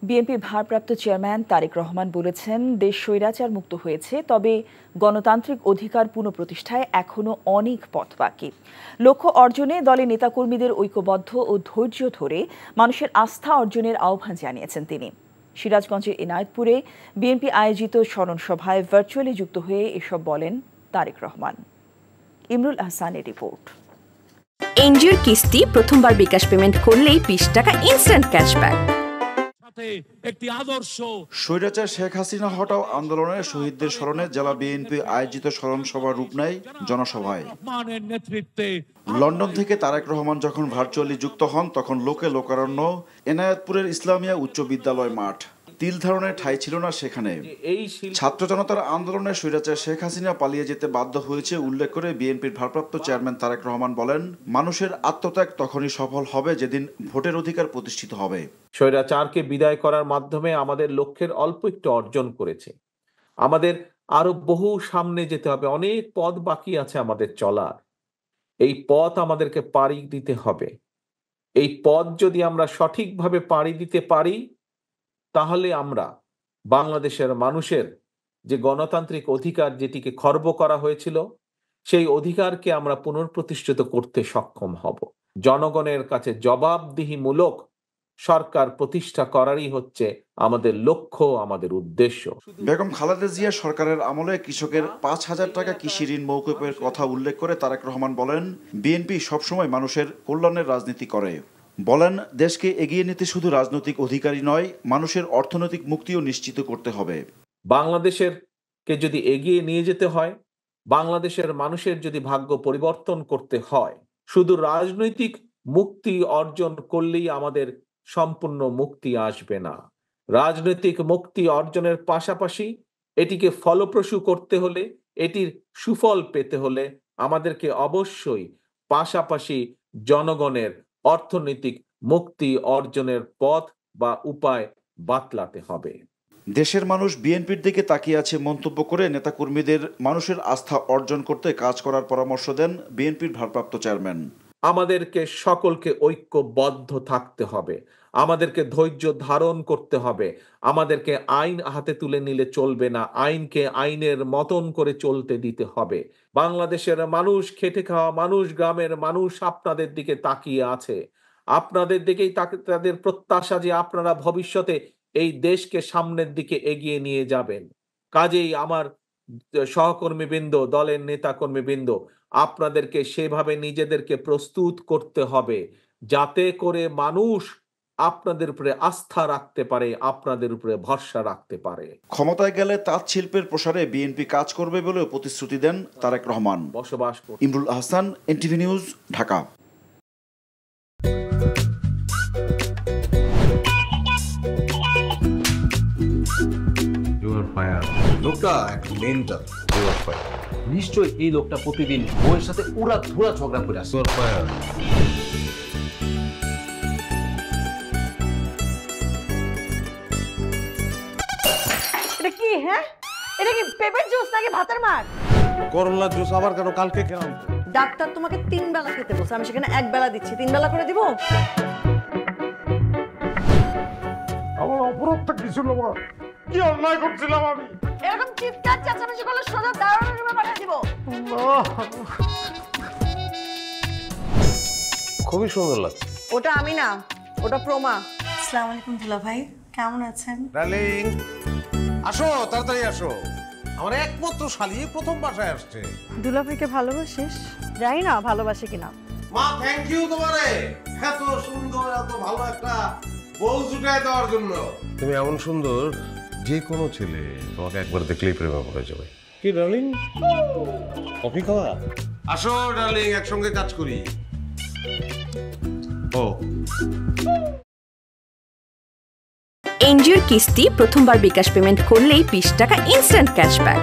বিএনপির ভারপ্রাপ্ত চেয়ারম্যান তারেক রহমান বলেছেন, দেশ স্বৈরাচার মুক্ত হয়েছে, তবে গণতান্ত্রিক অধিকার পুনঃপ্রতিষ্ঠায় এখনো অনেক পথ বাকি। লক্ষ্য অর্জনে দলের নেতাকর্মীদের ঐক্যবদ্ধ ও ধৈর্য ধরে মানুষের আস্থা অর্জনের আহ্বান জানিয়েছেন তিনি। সিরাজগঞ্জের এনায়েতপুরে বিএনপি আয়োজিত স্মরণ সভায় ভার্চুয়ালি যুক্ত হয়ে এসব বলেন তারেক রহমান। ইমরুল আহসানের রিপোর্ট। এনজিওর কিস্তি প্রথমবার বিকাশ পেমেন্ট করলেই 20 টাকা ইনস্ট্যান্ট ক্যাশব্যাক। একটি আদর্শ স্বৈরাচার শেখ হাসিনা হটাও আন্দোলনের শহীদদের স্মরণে জেলা বিএনপি আয়োজিত স্মরণ সভার রূপ নেয় জনসভায়। নেতৃত্বে লন্ডন থেকে তারেক রহমান যখন ভার্চুয়ালি যুক্ত হন, তখন লোকে লোকারণ্য এনায়েতপুরের ইসলামিয়া উচ্চ বিদ্যালয় মাঠ। তিল ধারণের ঠাঁই ছিল না সেখানে। ছাত্র জনতার আন্দোলনে স্বৈরাচার শেখ হাসিনা পালিয়ে যেতে বাধ্য হয়েছে উল্লেখ করে বিএনপির ভারপ্রাপ্ত চেয়ারম্যান তারেক রহমান বলেন, মানুষের আত্মত্যাগ তখনই সফল হবে যেদিন ভোটের অধিকার প্রতিষ্ঠিত হবে। স্বৈরাচারকে বিদায় করার মাধ্যমে আমাদের লক্ষ্যের অল্প একটু অর্জন করেছে। আমাদের আরো বহু সামনে যেতে হবে, অনেক পথ বাকি আছে আমাদের চলার। এই পথ আমাদেরকে পাড়ি দিতে হবে। এই পথ যদি আমরা সঠিকভাবে পাড়ি দিতে পারি, তাহলে আমরা বাংলাদেশের মানুষের যে গণতান্ত্রিক অধিকার, যেটিকে খর্ব করা হয়েছিল, সেই অধিকারকে আমরা পুনঃপ্রতিষ্ঠিত করতে সক্ষম হব। জনগণের কাছে জবাবদিহিমূলক সরকার প্রতিষ্ঠা করারই হচ্ছে আমাদের লক্ষ্য, আমাদের উদ্দেশ্য। বেগম খালেদা জিয়া সরকারের আমলে কৃষকের 5,000 টাকা কৃষি ঋণ মওকুফের কথা উল্লেখ করে তারেক রহমান বলেন, বিএনপি সবসময় মানুষের কল্যাণের রাজনীতি করে। বলেন, দেশকে এগিয়ে নিতে শুধু রাজনৈতিক অধিকারই নয়, মানুষের অর্থনৈতিক মুক্তিও নিশ্চিত করতে হবে। বাংলাদেশের কে যদি এগিয়ে নিয়ে যেতে হয়, বাংলাদেশের মানুষের যদি ভাগ্য পরিবর্তন করতে হয়, শুধু রাজনৈতিক মুক্তি অর্জন করলেই আমাদের সম্পূর্ণ মুক্তি আসবে না। রাজনৈতিক মুক্তি অর্জনের পাশাপাশি এটিকে ফলপ্রসূ করতে হলে, এটির সুফল পেতে হলে আমাদেরকে অবশ্যই পাশাপাশি জনগণের অর্থনৈতিক মুক্তি অর্জনের পথ বা উপায় বাতলাতে হবে। দেশের মানুষ বিএনপির দিকে তাকিয়ে আছে মন্তব্য করে নেতাকর্মীদের মানুষের আস্থা অর্জন করতে কাজ করার পরামর্শ দেন বিএনপির ভারপ্রাপ্ত চেয়ারম্যান। আমাদেরকে সকলকে ঐক্যবদ্ধ থাকতে হবে, আমাদেরকে ধৈর্য ধারণ করতে হবে, আমাদেরকে আইন হাতে তুলে নিলে চলবে না, আইনকে আইনের মতন করে চলতে দিতে হবে। বাংলাদেশের মানুষ, খেটে খাওয়া মানুষ, গ্রামের মানুষ আপনাদের দিকে তাকিয়ে আছে। আপনাদের দিকেই তাদের প্রত্যাশা যে আপনারা ভবিষ্যতে এই দেশকে সামনের দিকে এগিয়ে নিয়ে যাবেন। কাজেই আমার সহকর্মীবৃন্দ, দলের নেতা কর্মীবৃন্দ, আপনাদেরকে সেভাবে নিজেদেরকে প্রস্তুত করতে হবে যাতে করে মানুষ আপনাদের উপরে আস্থা রাখতে পারে, আপনাদের উপরে ভরসা রাখতে পারে। ক্ষমতায় গেলে তাঁত শিল্পের প্রসারে বিএনপি কাজ করবে বলেও প্রতিশ্রুতি দেন তারেক রহমান। বসবাস ইমরুল আহসান, এনটিভি নিউজ, ঢাকা। লোকটা একটু মেন্টাল। নিশ্চয়ই এই লোকটা প্রতিদিন বউয়ের সাথে উড়া ধুরা ঝগড়া করে আসে। এটা কি? হ্যাঁ, এটা কি পেঁপের জুস নাকি ভাতের মার? করলার জুস আবার কেন? কালকে খেলাম। ডাক্তার তোমাকে 3 বেলা খেতে বলছে, আমি সেখানে 1 বেলা দিচ্ছি। 3 বেলা করে দিব? আমার অপরাধটা কি ছিল? কি অন্যায় করছিলাম আমি? এরকম চিৎকার চেঁচামেচি করলে সোজা দারোয়ানের রুমে পাঠিয়ে দিব। খুবই সুন্দর লাগছে। ওটা আমি না, ওটা প্রমা। আসসালামু আলাইকুম দুলা ভাই, কেমন আছেন? ডার্লিং, আসো, তাড়াতাড়ি আসো। আমার একমাত্র শালি প্রথম বাসায় আসছে। দুলা ভাইকে ভালোবাসিস? জানি না ভালোবাসে কিনা। মা, থ্যাংক ইউ তোমারে এত সুন্দর, এত ভালো একটা বউ জুটায় দেওয়ার জন্য। তুমি এমন সুন্দর, যে কোনো ছেলে তোমাকে একবার দেখলেই প্রেমে পড়ে যাবে। কি ডার্লিং, কফি খাওয়া? আসো ডার্লিং, একসঙ্গে কাজ করি। ও, এনজিওর কিস্তি প্রথমবার বিকাশ পেমেন্ট করলেই 20 টাকা ইনস্ট্যান্ট ক্যাশব্যাক।